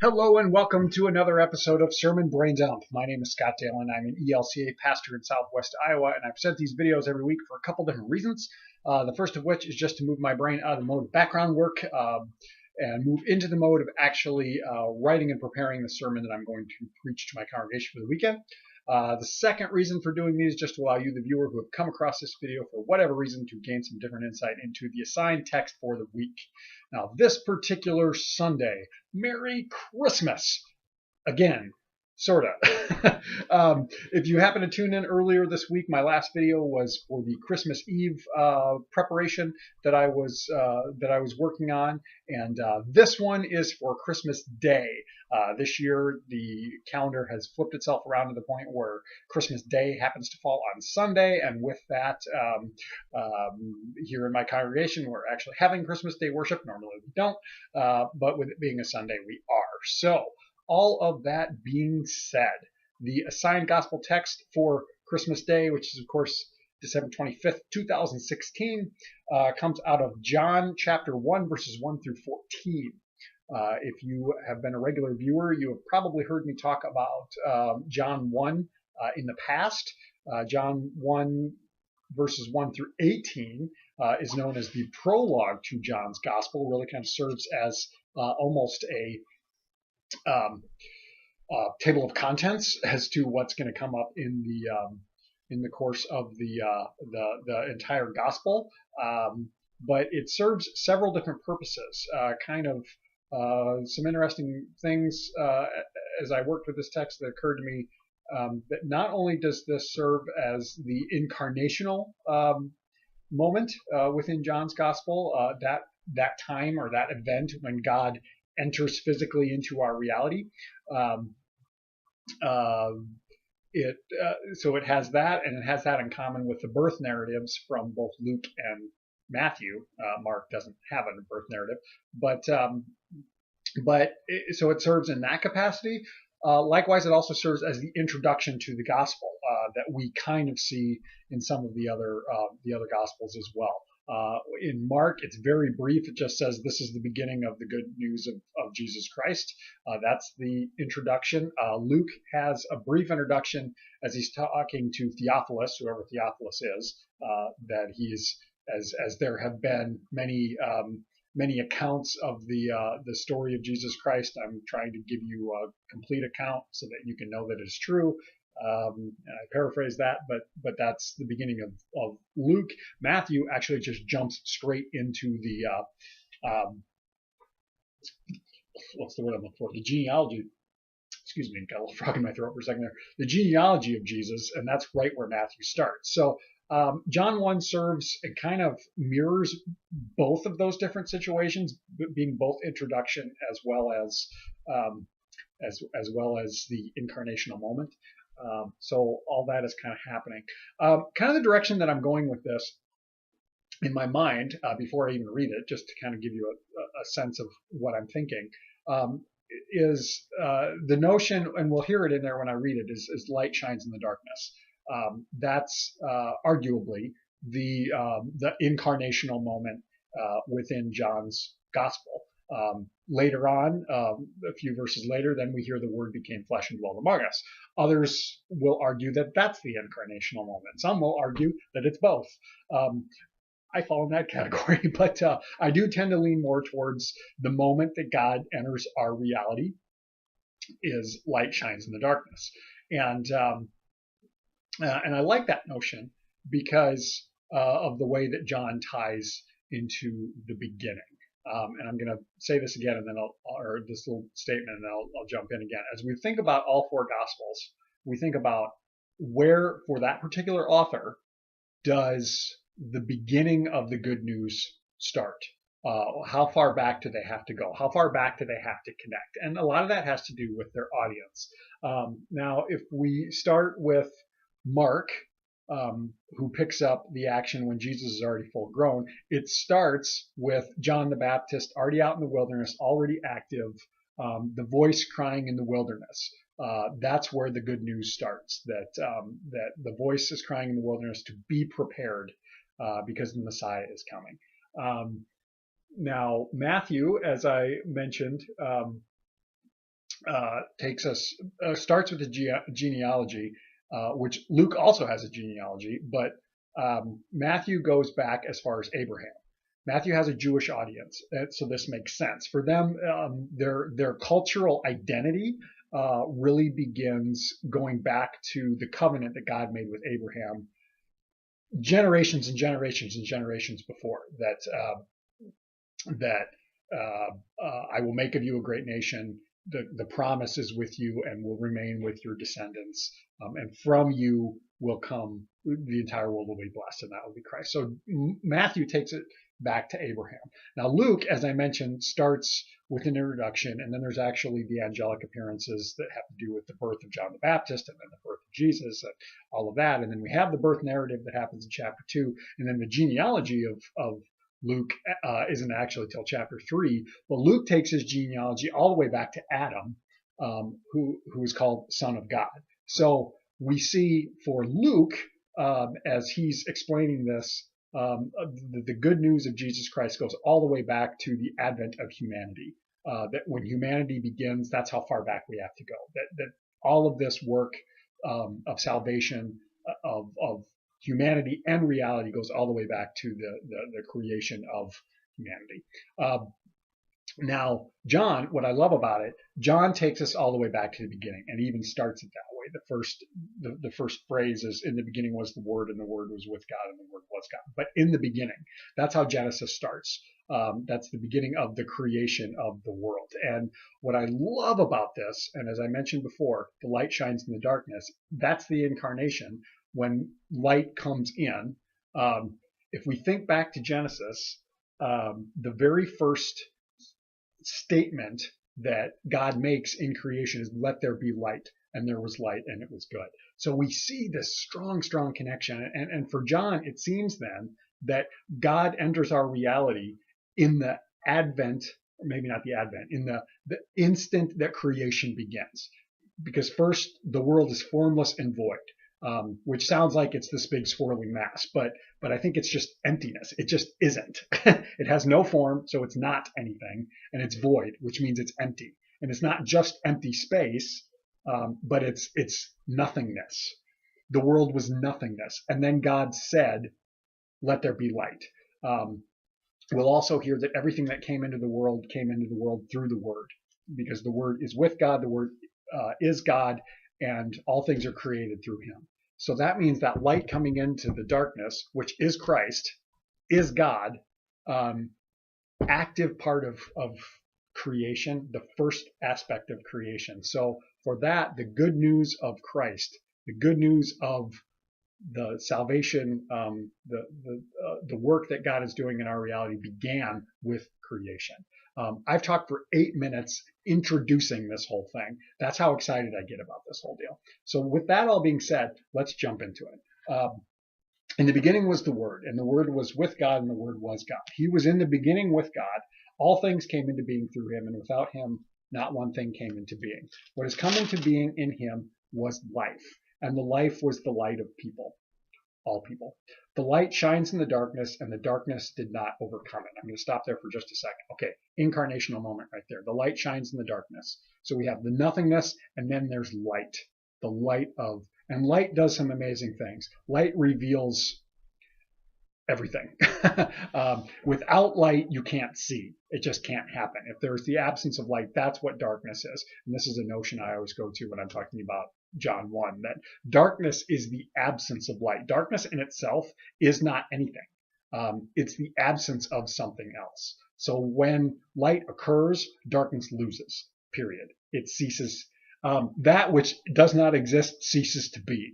Hello and welcome to another episode of Sermon Braindump. My name is Scott Dalen. I'm an ELCA pastor in Southwest Iowa, and I present these videos every week for a couple different reasons. The first of which is just to move my brain out of the mode of background work and move into the mode of actually writing and preparing the sermon that I'm going to preach to my congregation for the weekend. The second reason for doing these is just to allow you, the viewer, who have come across this video for whatever reason, to gain some different insight into the assigned text for the week. Now, this particular Sunday, Merry Christmas! Again, sorta. If you happen to tune in earlier this week, my last video was for the Christmas Eve preparation that I was working on, and this one is for Christmas Day. This year, the calendar has flipped itself around to the point where Christmas Day happens to fall on Sunday, and with that, here in my congregation, we're actually having Christmas Day worship. Normally we don't, but with it being a Sunday, we are. So, all of that being said, the assigned gospel text for Christmas Day, which is, of course, December 25th, 2016, comes out of John chapter 1, verses 1 through 14. If you have been a regular viewer, you have probably heard me talk about John 1 in the past. John 1, verses 1 through 18 is known as the prologue to John's gospel. Really kind of serves as almost a table of contents as to what's going to come up in the course of the entire gospel. But it serves several different purposes. Some interesting things as I worked with this text that occurred to me. That not only does this serve as the incarnational moment within John's gospel, that time or that event when God enters physically into our reality. So it has that, and it has that in common with the birth narratives from both Luke and Matthew. Mark doesn't have a birth narrative, so it serves in that capacity. Likewise, it also serves as the introduction to the gospel that we kind of see in some of the other gospels as well. In Mark, it's very brief. It just says this is the beginning of the good news of Jesus Christ. That's the introduction. Luke has a brief introduction as he's talking to Theophilus, whoever Theophilus is, that he's, as there have been many accounts of the story of Jesus Christ. I'm trying to give you a complete account so that you can know that it's true. And I paraphrase that, but that's the beginning of Luke. Matthew actually just jumps straight into the what's the word I'm looking for? The genealogy. Excuse me, got a little frog in my throat for a second there. The genealogy of Jesus, and that's right where Matthew starts. So John 1 serves and kind of mirrors both of those different situations, being both introduction as well as the incarnational moment. So all that is kind of happening. Kind of the direction that I'm going with this in my mind, before I even read it, just to kind of give you a sense of what I'm thinking, is the notion, and we'll hear it in there when I read it, is light shines in the darkness. That's arguably the incarnational moment within John's gospel. Later on, a few verses later, then we hear the Word became flesh and dwelt among us. Others will argue that that's the incarnational moment. Some will argue that it's both. I fall in that category, but I do tend to lean more towards the moment that God enters our reality is light shines in the darkness. And I like that notion because of the way that John ties into the beginning. And I'm going to say this again, and then or this little statement, and then I'll jump in again. As we think about all four Gospels, we think about where, for that particular author, does the beginning of the good news start? How far back do they have to go? How far back do they have to connect? And a lot of that has to do with their audience. Now, if we start with Mark, who picks up the action when Jesus is already full grown, it starts with John the Baptist already out in the wilderness, already active, the voice crying in the wilderness. That's where the good news starts, that the voice is crying in the wilderness to be prepared because the Messiah is coming. Now, Matthew, as I mentioned, starts with the genealogy, which Luke also has a genealogy, but Matthew goes back as far as Abraham. Matthew has a Jewish audience, so this makes sense for them. Their cultural identity really begins going back to the covenant that God made with Abraham generations and generations and generations before that I will make of you a great nation. The promise is with you and will remain with your descendants. And from you will come, the entire world will be blessed, and that will be Christ. So Matthew takes it back to Abraham. Now Luke, as I mentioned, starts with an introduction, and then there's actually the angelic appearances that have to do with the birth of John the Baptist and then the birth of Jesus and all of that. And then we have the birth narrative that happens in chapter 2, and then the genealogy of Luke isn't actually till chapter 3, but Luke takes his genealogy all the way back to Adam, who is called Son of God. So we see for Luke, as he's explaining this, the good news of Jesus Christ goes all the way back to the advent of humanity. That when humanity begins, that's how far back we have to go. That all of this work of salvation, of humanity and reality goes all the way back to the creation of humanity. Now, John, what I love about it, John takes us all the way back to the beginning and even starts it that way. The first phrase is, in the beginning was the Word, and the Word was with God, and the Word was God. But in the beginning, that's how Genesis starts. That's the beginning of the creation of the world. And what I love about this, and as I mentioned before, the light shines in the darkness, that's the incarnation. When light comes in, if we think back to Genesis, the very first statement that God makes in creation is, let there be light, and there was light, and it was good. So we see this strong, strong connection. And for John, it seems then that God enters our reality in the advent, or maybe not the advent, in the instant that creation begins. Because first, the world is formless and void. Which sounds like it's this big swirling mass, but I think it's just emptiness. It just isn't. It has no form, so it's not anything, and it's void, which means it's empty. And it's not just empty space, but it's nothingness. The world was nothingness, and then God said, "Let there be light." We'll also hear that everything that came into the world through the Word, because the Word is with God, the Word is God, and all things are created through Him. So that means that light coming into the darkness, which is Christ, is God, active part of creation, the first aspect of creation. So for that, the good news of Christ, the good news of the salvation, the work that God is doing in our reality began with creation. I've talked for 8 minutes introducing this whole thing. That's how excited I get about this whole deal. So with that all being said, let's jump into it. In the beginning was the Word, and the Word was with God, and the Word was God. He was in the beginning with God. All things came into being through Him, and without Him, not one thing came into being. What has come into being in Him was life, and the life was the light of people. All people. The light shines in the darkness, and the darkness did not overcome it. I'm going to stop there for just a second. Okay, incarnational moment right there. The light shines in the darkness. So we have the nothingness, and then there's light. The light of, and light does some amazing things. Light reveals everything. Without light, you can't see. It just can't happen. If there's the absence of light, that's what darkness is. And this is a notion I always go to when I'm talking about John 1, that darkness is the absence of light. Darkness in itself is not anything. It's the absence of something else. So when light occurs, darkness loses, period. It ceases. That which does not exist ceases to be,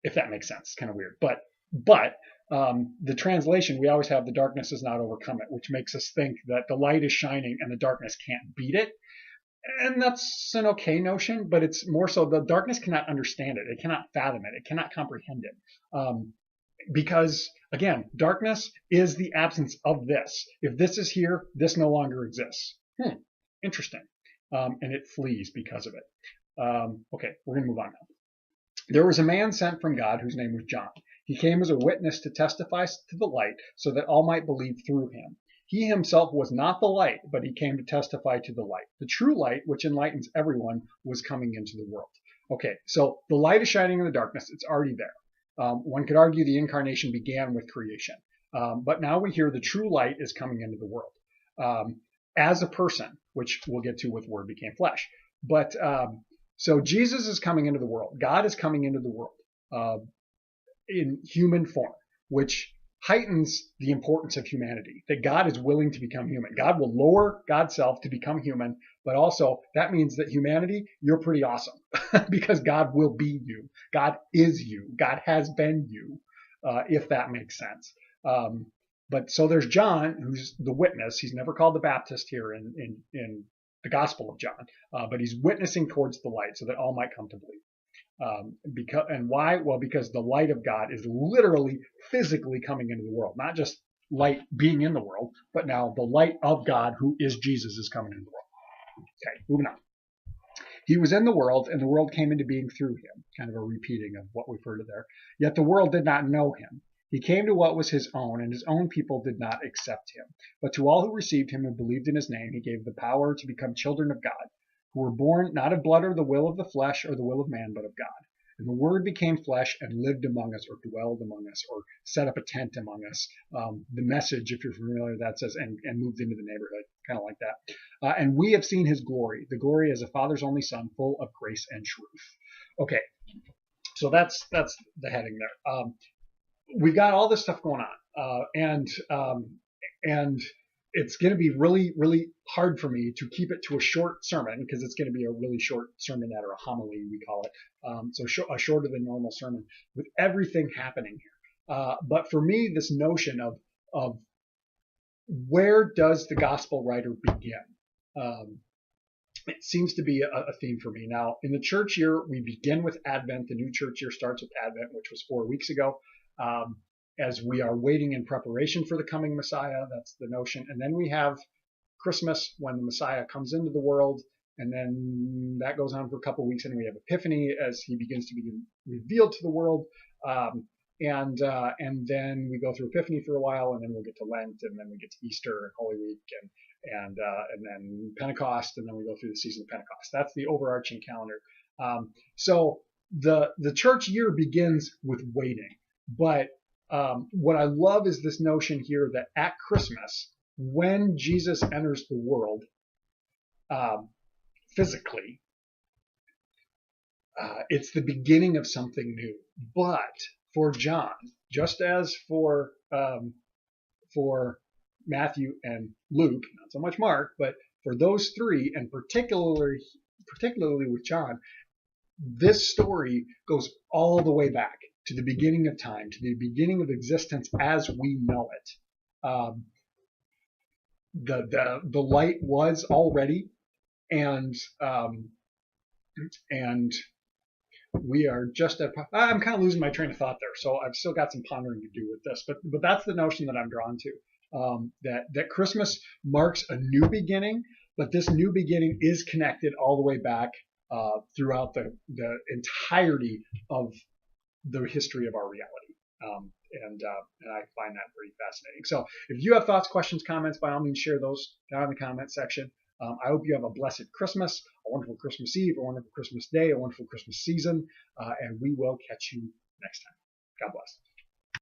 if that makes sense. It's kind of weird. But the translation, we always have the darkness does not overcome it, which makes us think that the light is shining and the darkness can't beat it. And that's an okay notion, but it's more so the darkness cannot understand it. It cannot fathom it. It cannot comprehend it. Because, again, darkness is the absence of this. If this is here, this no longer exists. Interesting. And it flees because of it. Okay, we're going to move on now. There was a man sent from God whose name was John. He came as a witness to testify to the light so that all might believe through him. He himself was not the light, but he came to testify to the light. The true light, which enlightens everyone, was coming into the world. Okay, so the light is shining in the darkness. It's already there. One could argue the incarnation began with creation. But now we hear the true light is coming into the world as a person, which we'll get to with Word became flesh. But so Jesus is coming into the world. God is coming into the world in human form, which heightens the importance of humanity, that God is willing to become human. God will lower God's self to become human, but also that means that humanity, you're pretty awesome because God will be you. God is you. God has been you, if that makes sense. But so there's John, who's the witness. He's never called the Baptist here in the Gospel of John, but he's witnessing towards the light so that all might come to believe. And why? Well, because the light of God is literally physically coming into the world, not just light being in the world, but now the light of God, who is Jesus, is coming into the world. Okay, moving on. He was in the world, and the world came into being through him. Kind of a repeating of what we've heard there. Yet the world did not know him. He came to what was his own, and his own people did not accept him. But to all who received him and believed in his name, he gave the power to become children of God, who were born not of blood or the will of the flesh or the will of man, but of God. And the Word became flesh and lived among us, or dwelled among us, or set up a tent among us. The Message, if you're familiar, that says, and moved into the neighborhood, kind of like that. And we have seen his glory, the glory as a Father's only Son, full of grace and truth. Okay, so that's the heading there. We've got all this stuff going on, and it's going to be really, really hard for me to keep it to a short sermon because it's going to be a really short sermonette or a homily, we call it. So a shorter than normal sermon with everything happening here. But for me, this notion of where does the gospel writer begin? It seems to be a theme for me. Now, in the church year, we begin with Advent. The new church year starts with Advent, which was 4 weeks ago. As we are waiting in preparation for the coming Messiah, that's the notion. And then we have Christmas when the Messiah comes into the world, and then that goes on for a couple of weeks, and we have Epiphany as he begins to be revealed to the world. And then we go through Epiphany for a while, and then we'll get to Lent, and then we get to Easter and Holy Week, and then Pentecost, and then we go through the season of Pentecost. That's the overarching calendar. So the church year begins with waiting. But what I love is this notion here that at Christmas, when Jesus enters the world physically, it's the beginning of something new. But for John, just as for Matthew and Luke, not so much Mark, but for those three, and particularly with John, this story goes all the way back to the beginning of time, to the beginning of existence as we know it. The light was already, and we are just at. I'm kind of losing my train of thought there, so I've still got some pondering to do with this. But that's the notion that I'm drawn to. That Christmas marks a new beginning, but this new beginning is connected all the way back throughout the entirety of the history of our reality. And I find that pretty fascinating. So if you have thoughts, questions, comments, by all means, share those down in the comment section. I hope you have a blessed Christmas, a wonderful Christmas Eve, a wonderful Christmas day, a wonderful Christmas season, and we will catch you next time. God bless.